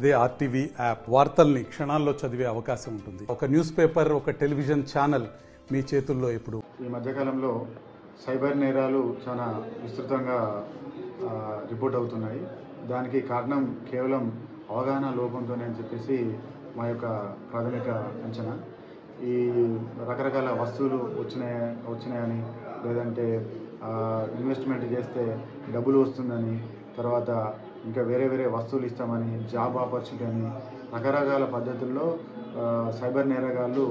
ఇదే RTV app వార్తల్ని క్షణాల్లో చదివే అవకాశం ఉంటుంది. ఒక న్యూస్ పేపర్, ఒక టెలివిజన్ ఛానల్ మీ చేతుల్లో ఎప్పుడు. ఈ మధ్యకాలంలో సైబర్ నేరాలు చాలా విస్తృతంగా రిపోర్ట్ అవుతున్నాయి. దానికి కారణం కేవలం అవగాహన లోపంతోనే అని చెప్పేసి మా యొక్క ప్రాథమిక అంచనా. ఈ రకరకాల వస్తువులు వచ్చినాయని, లేదంటే ఇన్వెస్ట్మెంట్ చేస్తే డబ్బులు వస్తుందని, తర్వాత ఇంకా వేరే వేరే వస్తువులు ఇస్తామని, జాబ్ ఆపర్చునిటీ అని రకరకాల పద్ధతుల్లో సైబర్ నేరగాళ్ళు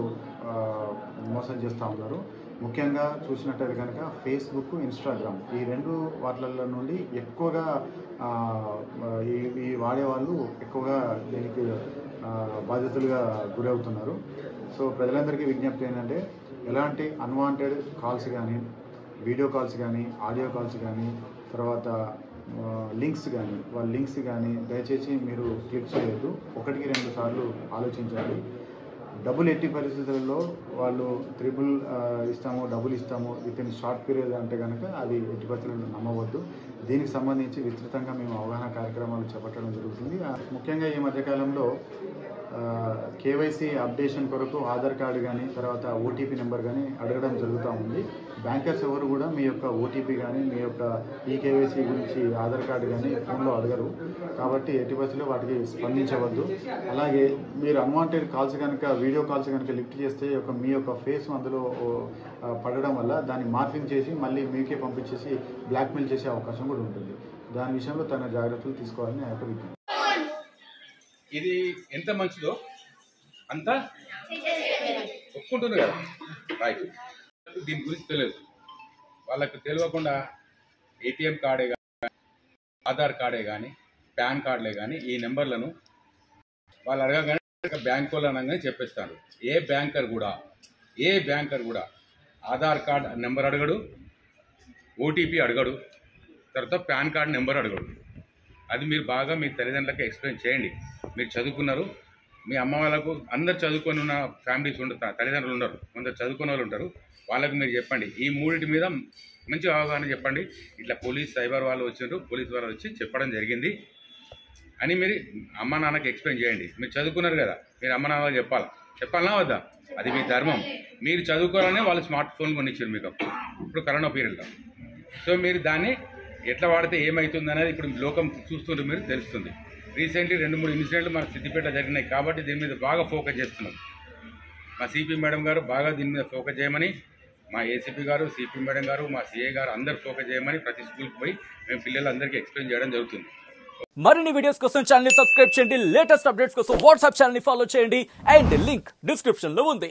మోసం చేస్తూ ఉన్నారు. ముఖ్యంగా చూసినట్టయితే కనుక ఫేస్బుక్, ఇన్స్టాగ్రామ్ ఈ రెండు వాటిల నుండి ఎక్కువగా ఈ వాడేవాళ్ళు ఎక్కువగా దీనికి బాధితులుగా గురవుతున్నారు. సో ప్రజలందరికీ విజ్ఞప్తి ఏంటంటే, ఎలాంటి అన్వాంటెడ్ కాల్స్ కానీ, వీడియో కాల్స్ కానీ, ఆడియో కాల్స్ కానీ, తర్వాత లింక్స్ కానీ దయచేసి మీరు క్లిక్ చేయొద్దు. 1-2 సార్లు ఆలోచించాలి. డబ్బులు ఎట్టి పరిస్థితుల్లో వాళ్ళు డబ్బులు ఇస్తాము విత్ ఇన్ షార్ట్ పీరియడ్ అంటే కనుక అది ఎట్టి పరిస్థితుల్లో నమ్మవద్దు. దీనికి సంబంధించి విస్తృతంగా మేము అవగాహన కార్యక్రమాలు చేపట్టడం జరుగుతుంది. ముఖ్యంగా ఈ మధ్యకాలంలో కేవైసీ అప్డేషన్ కొరకు ఆధార్ కార్డు కానీ, తర్వాత ఓటీపీ నెంబర్ కానీ అడగడం జరుగుతూ ఉంది. బ్యాంకర్స్ ఎవరు కూడా మీ యొక్క ఓటీపీ కానీ, మీ యొక్క కేవైసీ గురించి ఆధార్ కార్డు కానీ ఫోన్లో అడగరు. కాబట్టి ఎట్టి పరిస్థితుల్లో వాటికి స్పందించవద్దు. అలాగే మీరు అన్వాంటెడ్ కాల్స్ కనుక, వీడియో కాల్స్ కనుక లిఫ్ట్ చేస్తే మీ యొక్క ఫేస్ అందులో పడడం వల్ల దాన్ని మార్ఫింగ్ చేసి మళ్ళీ మీకే పంపించేసి బ్లాక్మెయిల్ చేసే అవకాశం కూడా ఉంటుంది. దాని విషయంలో తన జాగ్రత్తలు తీసుకోవాలని ఆ యొక్క విజ్ఞప్తి. ఇది ఎంత మంచిదో అంత ఒప్పుకుంటుంది కదా, రైట్. దీని గురించి తెలియదు, వాళ్ళకు తెలియకుండా ఏటీఎం కార్డే కానీ, ఆధార్ కార్డే కానీ, పాన్ కార్డులే కానీ ఈ నెంబర్లను వాళ్ళు అడగగానే బ్యాంక్ వాళ్ళు అనగానే చెప్పేస్తారు. ఏ బ్యాంకర్ కూడా ఆధార్ కార్డ్ నెంబర్ అడగడు, ఓటీపీ అడగడు, తర్వాత పాన్ కార్డ్ నెంబర్ అడగడు. అది మీరు బాగా మీ తల్లిదండ్రులకు ఎక్స్ప్లెయిన్ చేయండి. మీరు చదువుకున్నారు, మీ అమ్మ వాళ్ళకు అందరు చదువుకొని ఉన్న ఫ్యామిలీస్ ఉండరు, తల్లిదండ్రులు ఉండరు, కొందరు చదువుకున్న వాళ్ళు ఉంటారు. వాళ్ళకు మీరు చెప్పండి, ఈ మూడింటి మీద మంచి అవగాహన చెప్పండి. ఇట్లా సైబర్ వాళ్ళు వచ్చినారు, పోలీస్ వాళ్ళు వచ్చి చెప్పడం జరిగింది అని మీరు అమ్మ నాన్నకి ఎక్స్ప్లెయిన్ చేయండి. మీరు చదువుకున్నారు కదా, మీరు అమ్మ నాన్నకి చెప్పాలనా వద్దా? అది మీ ధర్మం. మీరు చదువుకోవాలనే వాళ్ళు స్మార్ట్ ఫోన్ కొనిచ్చారు మీకు ఇప్పుడు కరోనా పీరియడ్లో. సో మీరు దాన్ని ఎట్లా వాడితే ఏమవుతుంది అనేది ఇప్పుడు లోకం చూస్తుంటే మీరు తెలుస్తుంది. రీసెంట్లీ 2-3 ఇన్సిడెంట్లు మన సిద్దిపేట జరిగినాయి కాబట్టి దీని మీద బాగా ఫోకస్ చేస్తున్నాం. మా సిపి మేడం గారు బాగా దీని మీద ఫోకస్ చేయమని, మా ఏసీపీ గారు, సిపి మేడం గారు, మా సిఐ గారు అందరు ఫోకస్ చేయమని ప్రతి స్కూల్కి పోయి మేము పిల్లలందరికీ ఎక్స్ప్లెయిన్ చేయడం జరుగుతుంది. మరిన్ని వీడియోస్ కోసం ఛానల్ ని సబ్స్క్రైబ్ చేయండి. లేటెస్ట్ అప్డేట్స్ కోసం వాట్సాప్ ఛానల్ ని ఫాలో చేయండి. అండ్ లింక్ డిస్క్రిప్షన్ లో ఉంది.